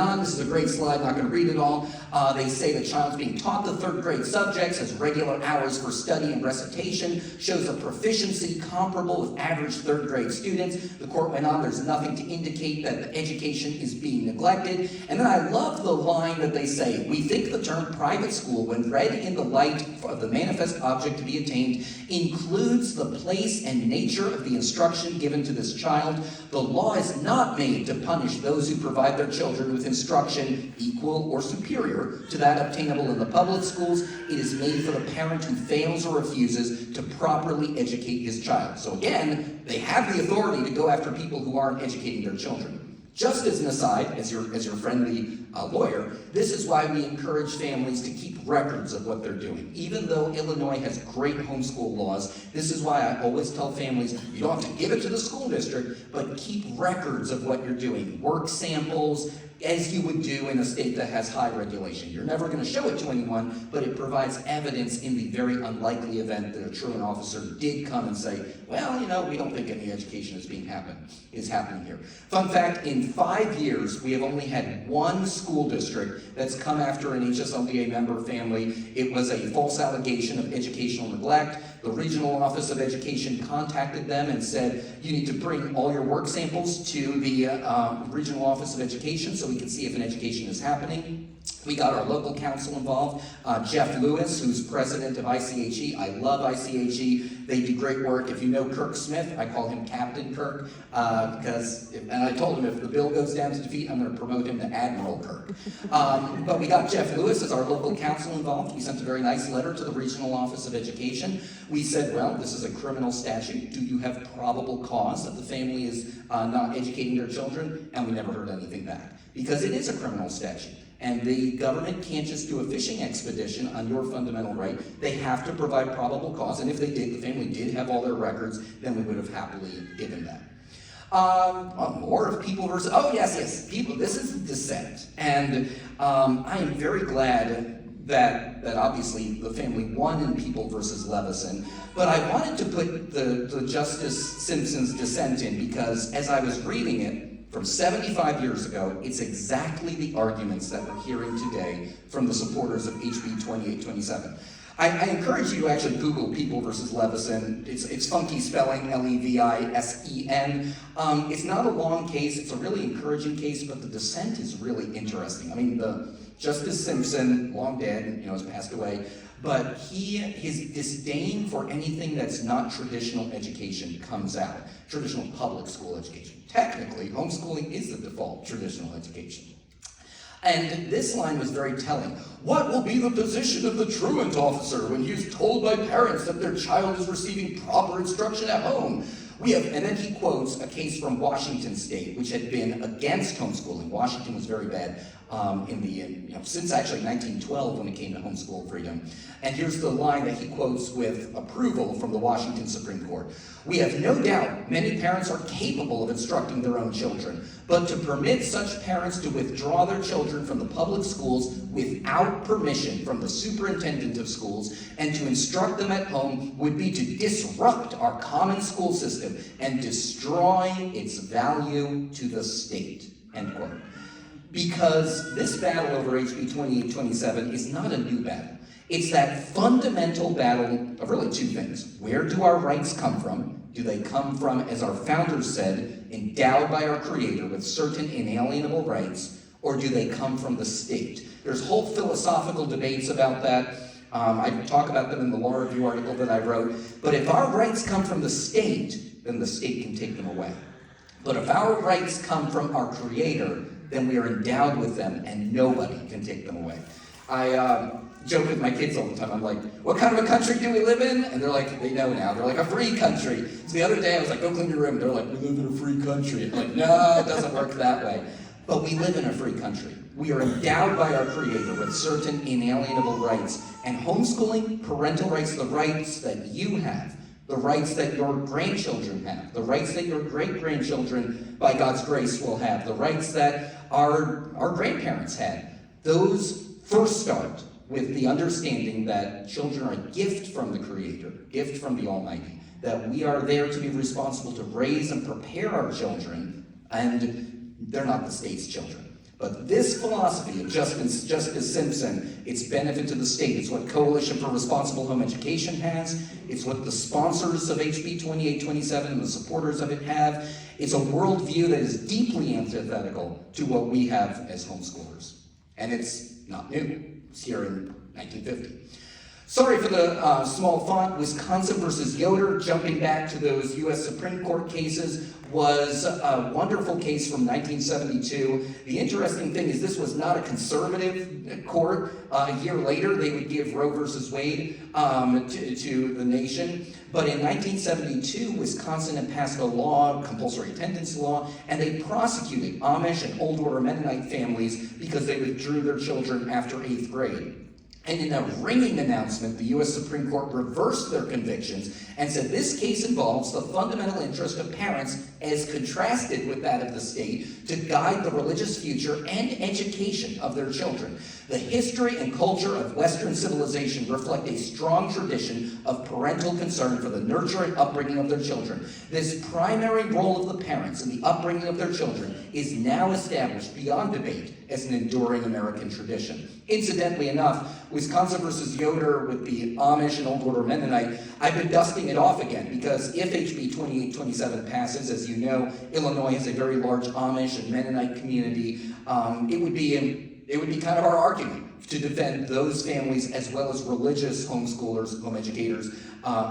on, this is a great slide, not going to read it all. They say the child's being taught the third grade subjects, has regular hours for study and recitation, shows a proficiency comparable with average third grade students. The court went on, there's nothing to indicate that the education is being neglected. And then I love the line that they say, we think the term private school, when read in the light of the manifest object to be attained, includes the place and nature of the instruction given to this child. The law is not made to punish those who provide their children with instruction equal or superior to that obtainable in the public schools. It is made for the parent who fails or refuses to properly educate his child. So again, they have the authority to go after people who aren't educating their children. Just as an aside, as your friendly lawyer, this is why we encourage families to keep records of what they're doing. Even though Illinois has great homeschool laws, this is why I always tell families, you don't have to give it to the school district, but keep records of what you're doing. Work samples, as you would do in a state that has high regulation. You're never going to show it to anyone, but it provides evidence in the very unlikely event that a truant officer did come and say, well, you know, we don't think any education is happening here. Fun fact, in 5 years, we have only had one school district that's come after an HSLDA member family. It was a false allegation of educational neglect. The Regional Office of Education contacted them and said, you need to bring all your work samples to the Regional Office of Education so we can see if an education is happening. We got our local council involved, Jeff Lewis, who's president of ICHE. I love ICHE. They do great work. If you know Kirk Smith, I call him Captain Kirk, and I told him if the bill goes down to defeat, I'm going to promote him to Admiral Kirk. But we got Jeff Lewis as our local council involved. We sent a very nice letter to the Regional Office of Education. We said, well, this is a criminal statute. Do you have probable cause that the family is not educating their children? And we never heard anything back, because it is a criminal statute. And the government can't just do a fishing expedition on your fundamental right. They have to provide probable cause. And if they did, the family did have all their records, then we would have happily given that. More of People versus, yes, People, this is dissent. And I am very glad that obviously the family won in People versus Levison, but I wanted to put the Justice Simpson's dissent in because as I was reading it, from 75 years ago, it's exactly the arguments that we're hearing today from the supporters of HB 2827. I encourage you to actually Google People versus Levison. It's funky spelling, Levisen. It's not a long case, it's a really encouraging case, but the dissent is really interesting. I mean, Justice Simpson, long dead, has passed away, but his disdain for anything that's not traditional education comes out. Traditional public school education. Technically, homeschooling is the default traditional education. And this line was very telling. What will be the position of the truant officer when he is told by parents that their child is receiving proper instruction at home? And then he quotes a case from Washington State, which had been against homeschooling. Washington was very bad since actually 1912 when it came to homeschool freedom. And here's the line that he quotes with approval from the Washington Supreme Court. We have no doubt many parents are capable of instructing their own children, but to permit such parents to withdraw their children from the public schools without permission from the superintendent of schools and to instruct them at home would be to disrupt our common school system and destroy its value to the state, end quote. Because this battle over HB 2827 is not a new battle. It's that fundamental battle of really two things. Where do our rights come from? Do they come from, as our founders said, endowed by our Creator with certain inalienable rights, or do they come from the state? There's whole philosophical debates about that. I talk about them in the law review article that I wrote. But if our rights come from the state, then the state can take them away. But if our rights come from our Creator, then we are endowed with them and nobody can take them away. I joke with my kids all the time. I'm like, what kind of a country do we live in? And they're like, they know now. They're like, a free country. So the other day I was like, go clean your room. They're like, we live in a free country. I'm like, no, it doesn't work that way. But we live in a free country. We are endowed by our Creator with certain inalienable rights. And homeschooling, parental rights, the rights that you have, the rights that your grandchildren have, the rights that your great-grandchildren, by God's grace, will have, the rights that our grandparents had, those first start with the understanding that children are a gift from the Creator, gift from the Almighty, that we are there to be responsible to raise and prepare our children, and they're not the state's children. But this philosophy of Justice Simpson, its benefit to the state, it's what Coalition for Responsible Home Education has, it's what the sponsors of HB 2827 and the supporters of it have. It's a worldview that is deeply antithetical to what we have as homeschoolers. And it's not new. It's here in 1950. Sorry for the small font. Wisconsin versus Yoder, jumping back to those U.S. Supreme Court cases, was a wonderful case from 1972. The interesting thing is this was not a conservative court. A year later, they would give Roe versus Wade to the nation. But in 1972, Wisconsin had passed a law, compulsory attendance law, and they prosecuted Amish and Old Order Mennonite families because they withdrew their children after 8th grade. And in a ringing announcement, the U.S. Supreme Court reversed their convictions and said this case involves the fundamental interest of parents as contrasted with that of the state to guide the religious future and education of their children. The history and culture of Western civilization reflect a strong tradition of parental concern for the nurture and upbringing of their children. This primary role of the parents in the upbringing of their children is now established beyond debate as an enduring American tradition. Incidentally enough, Wisconsin versus Yoder with the Amish and Old Order Mennonite, I've been dusting it off again because if HB 2827 passes, as you know, Illinois has a very large Amish and Mennonite community. It would be kind of our argument to defend those families as well as religious homeschoolers, home educators,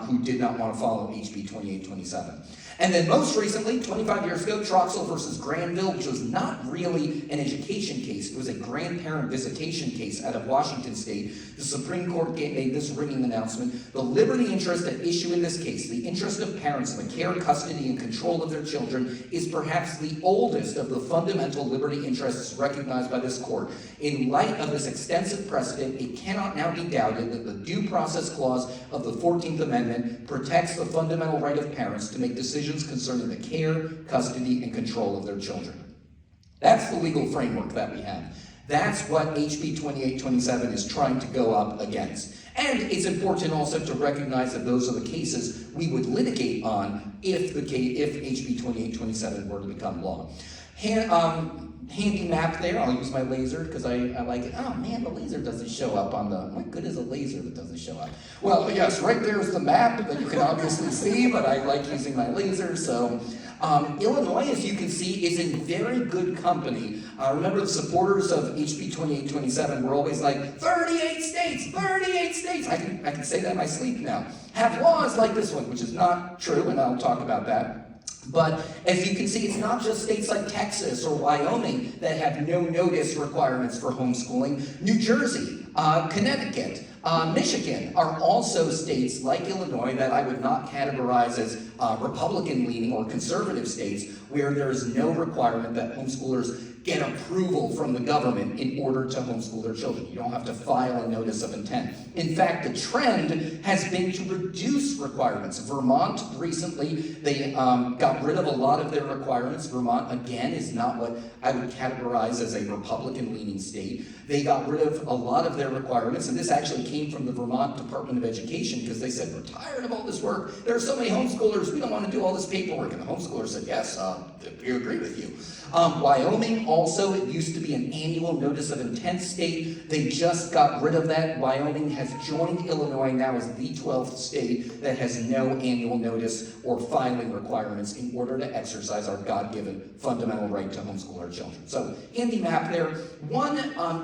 who did not want to follow HB 2827. And then most recently, 25 years ago, Troxel versus Granville, which was not really an education case. It was a grandparent visitation case out of Washington State. The Supreme Court made this ringing announcement. The liberty interest at issue in this case, the interest of parents in the care, custody, and control of their children, is perhaps the oldest of the fundamental liberty interests recognized by this court. In light of this extensive precedent, it cannot now be doubted that the Due Process Clause of the 14th Amendment protects the fundamental right of parents to make decisions concerning the care, custody, and control of their children. That's the legal framework that we have. That's what HB 2827 is trying to go up against. And it's important also to recognize that those are the cases we would litigate on if HB 2827 were to become law. Handy map there. I'll use my laser because I like it. Oh man, the laser doesn't show up on the, what good is a laser that doesn't show up? Well, yes, right there's the map that you can obviously see, but I like using my laser. So Illinois, as you can see, is in very good company. Remember the supporters of HB 2827 were always like, 38 states, 38 states. I can say that in my sleep now. Have laws like this one, which is not true, and I'll talk about that. But as you can see, it's not just states like Texas or Wyoming that have no notice requirements for homeschooling. New Jersey, Connecticut, Michigan are also states like Illinois that I would not categorize as Republican-leaning or conservative states where there is no requirement that homeschoolers get approval from the government in order to homeschool their children. You don't have to file a notice of intent. In fact, the trend has been to reduce requirements. Vermont recently, they got rid of a lot of their requirements. Vermont, again, is not what I would categorize as a Republican-leaning state. They got rid of a lot of their requirements, and this actually came from the Vermont Department of Education because they said, we're tired of all this work. There are so many homeschoolers, we don't want to do all this paperwork. And the homeschoolers said, yes, we agree with you. Wyoming also, it used to be an annual notice of intent state. They just got rid of that. Wyoming has joined Illinois now as the 12th state that has no annual notice or filing requirements in order to exercise our God-given fundamental right to homeschool our children. So, handy map there. One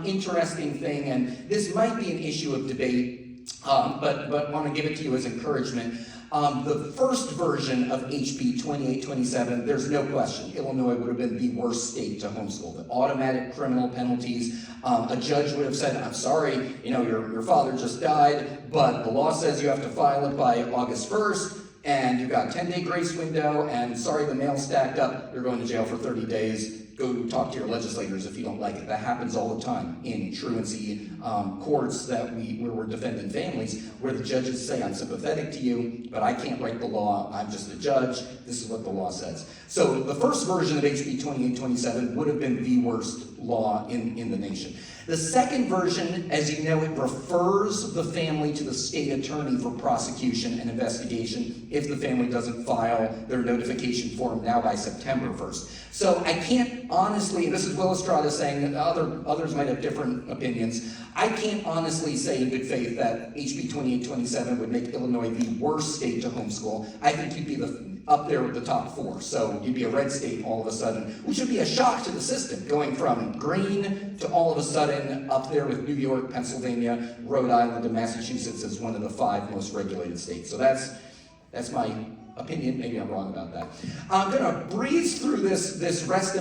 interesting thing, and this might be an issue of debate, but want to give it to you as encouragement. The first version of HB 2827, there's no question, Illinois would have been the worst state to homeschool. The automatic criminal penalties, a judge would have said, I'm sorry, your father just died, but the law says you have to file it by August 1st, and you've got a 10-day grace window, and sorry, the mail stacked up, you're going to jail for 30 days. Go talk to your legislators if you don't like it. That happens all the time in truancy courts where we're defending families, where the judges say, I'm sympathetic to you, but I can't write the law. I'm just a judge. This is what the law says. So the first version of HB 2827 would have been the worst law in the nation. The second version, as you know, it refers the family to the state attorney for prosecution and investigation if the family doesn't file their notification form now by September 1st. So I can't honestly, and this is Will Estrada saying, that others might have different opinions, I can't honestly say in good faith that HB 2827 would make Illinois the worst state to homeschool. I think you'd be up there with the top 4. So you'd be a red state all of a sudden, which would be a shock to the system, going from green to all of a sudden up there with New York, Pennsylvania, Rhode Island, and Massachusetts as one of the 5 most regulated states. So that's my opinion. Maybe I'm wrong about that. I'm going to breeze through this rest of